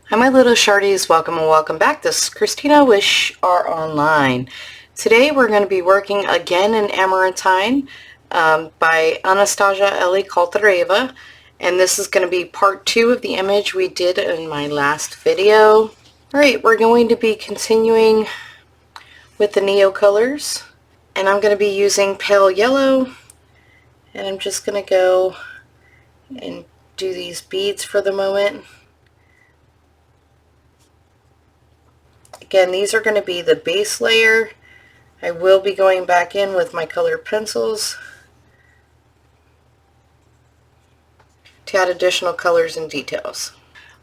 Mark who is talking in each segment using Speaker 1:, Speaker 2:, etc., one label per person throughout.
Speaker 1: Hi my little shardies, welcome and welcome back. This is Christina with Shhh Online. Today we're going to be working again in Amarantine by Anastasia Elly Koldarava, and this is going to be part 2 of the image we did in my last video. Alright, we're going to be continuing with the NeoColors, and I'm going to be using pale yellow, and I'm just going to go and do these beads for the moment. Again, these are going to be the base layer. I will be going back in with my colored pencils to add additional colors and details.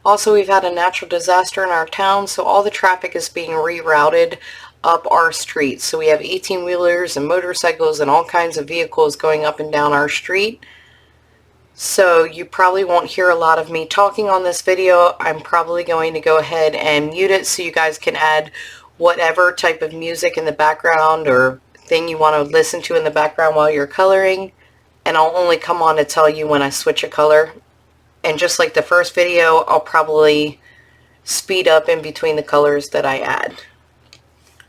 Speaker 1: Also, we've had a natural disaster in our town, so all the traffic is being rerouted up our street. So we have 18-wheelers and motorcycles and all kinds of vehicles going up and down our street. So you probably won't hear a lot of me talking on this video. I'm probably going to go ahead and mute it so you guys can add whatever type of music in the background or thing you want to listen to in the background while you're coloring. And I'll only come on to tell you when I switch a color. And just like the first video, I'll probably speed up in between the colors that I add.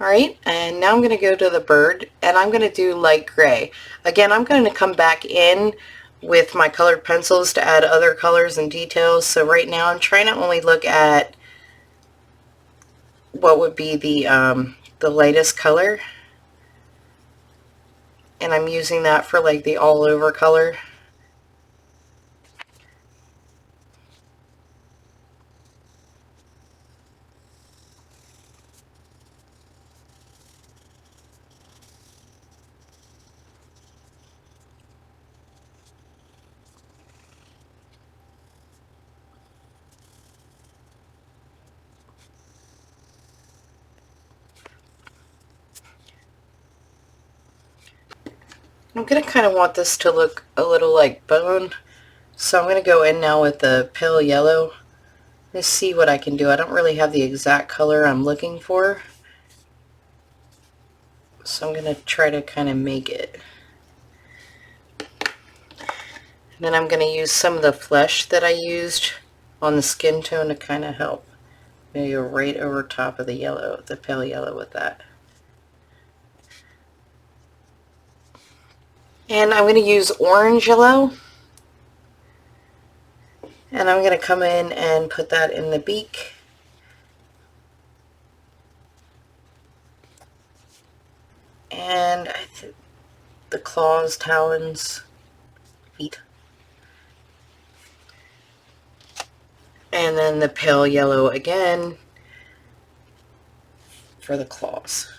Speaker 1: Alright, and now I'm going to go to the bird, and I'm going to do light gray. Again, I'm going to come back in with my colored pencils to add other colors and details. So right now I'm trying to only look at what would be the lightest color, and I'm using that for like the all over color. I'm going to kind of want this to look a little like bone, so I'm going to go in now with the pale yellow. Let's see what I can do. I don't really have the exact color I'm looking for, so I'm going to try to kind of make it. And then I'm going to use some of the flesh that I used on the skin tone to kind of help. I'm going to go right over top of the yellow, the pale yellow with that. And I'm going to use orange yellow, and I'm going to come in and put that in the beak. And the claws, talons, feet. And then the pale yellow again for the claws.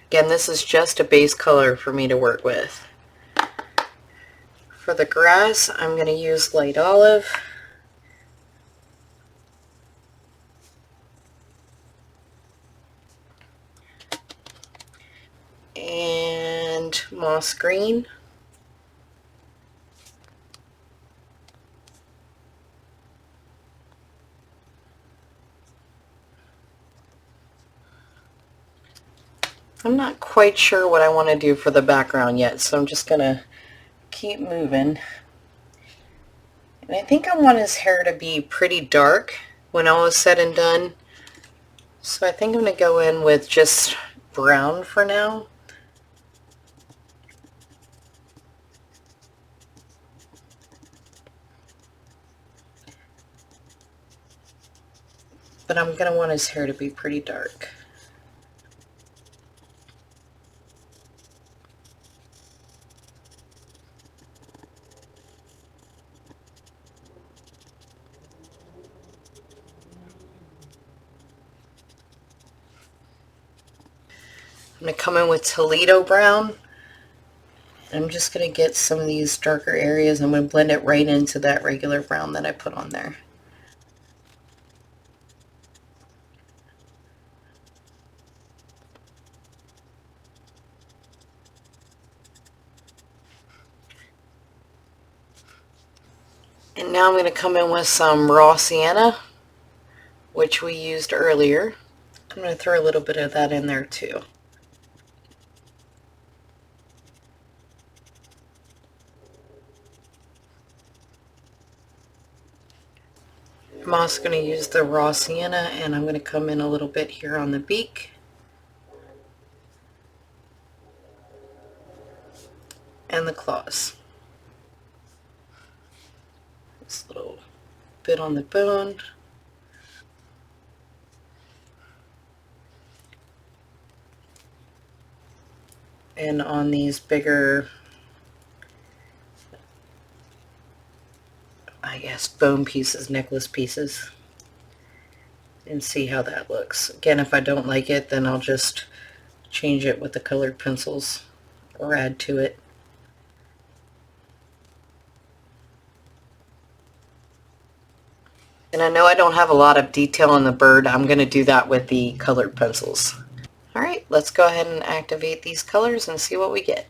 Speaker 1: Again, this is just a base color for me to work with. For the grass, I'm going to use light olive. And moss green. I'm not quite sure what I want to do for the background yet, so I'm just going to keep moving. And I think I want his hair to be pretty dark when all is said and done. So I think I'm going to go in with just brown for now. But I'm going to want his hair to be pretty dark. I'm going to come in with Toledo Brown. I'm just going to get some of these darker areas. I'm going to blend it right into that regular brown that I put on there. And now I'm going to come in with some raw sienna, which we used earlier. I'm going to throw a little bit of that in there too. I'm also going to use the raw sienna, and I'm going to come in a little bit here on the beak and the claws. This little bit on the bone. And on these bigger, I guess, bone pieces, necklace pieces, and see how that looks. Again, if I don't like it, then I'll just change it with the colored pencils or add to it. And I know I don't have a lot of detail on the bird. I'm going to do that with the colored pencils. Alright, let's go ahead and activate these colors and see what we get.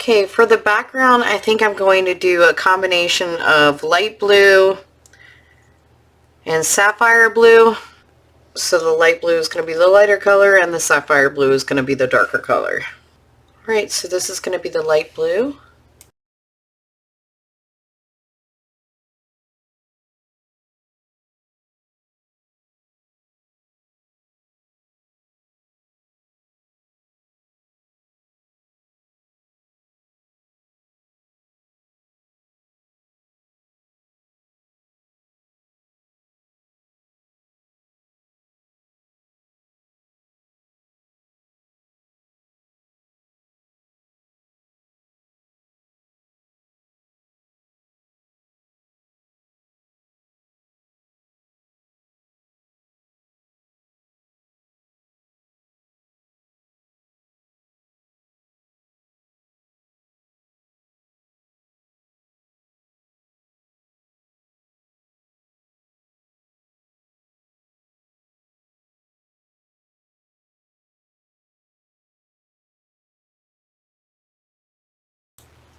Speaker 1: Okay, for the background, I think I'm going to do a combination of light blue and sapphire blue. So the light blue is going to be the lighter color and the sapphire blue is going to be the darker color. Alright, so this is going to be the light blue.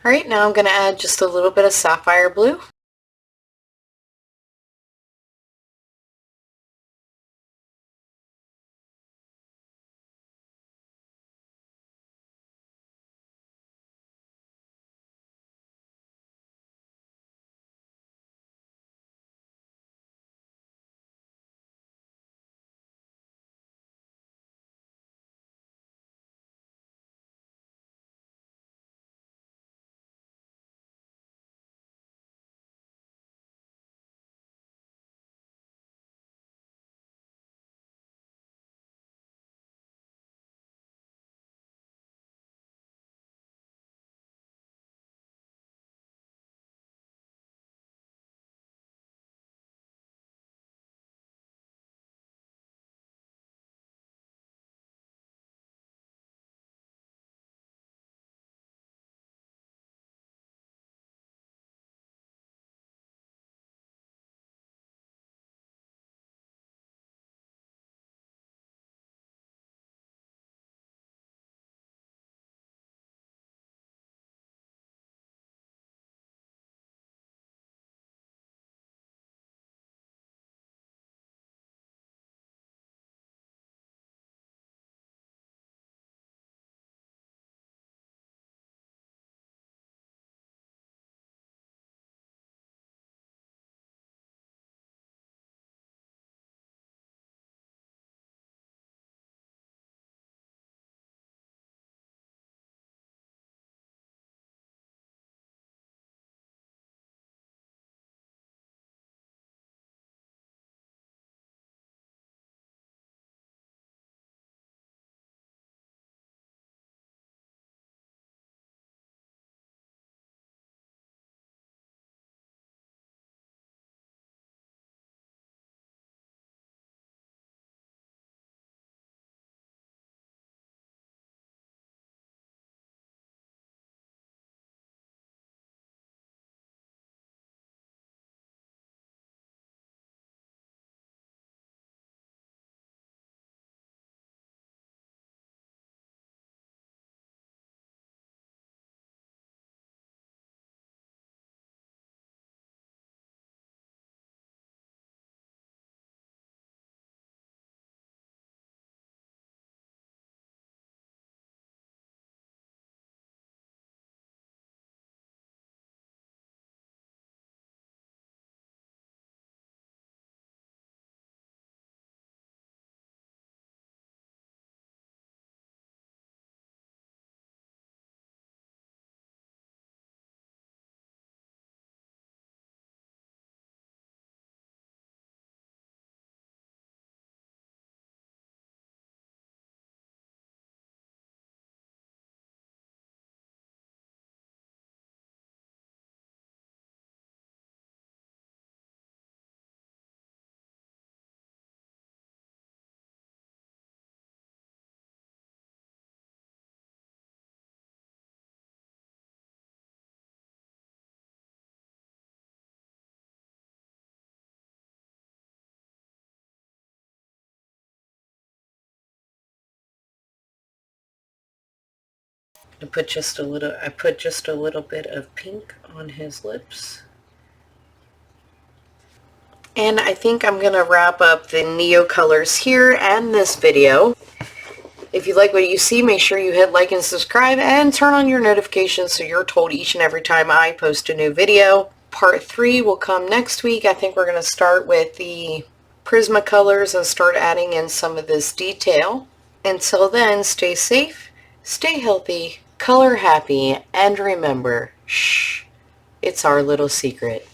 Speaker 1: Alright, now I'm going to add just a little bit of sapphire blue. I put just a little bit of pink on his lips. And I think I'm going to wrap up the NeoColors here and this video. If you like what you see, make sure you hit like and subscribe and turn on your notifications so you're told each and every time I post a new video. Part 3 will come next week. I think we're going to start with the Prismacolors and start adding in some of this detail. Until then, stay safe, stay healthy, color happy, and remember, shh, it's our little secret.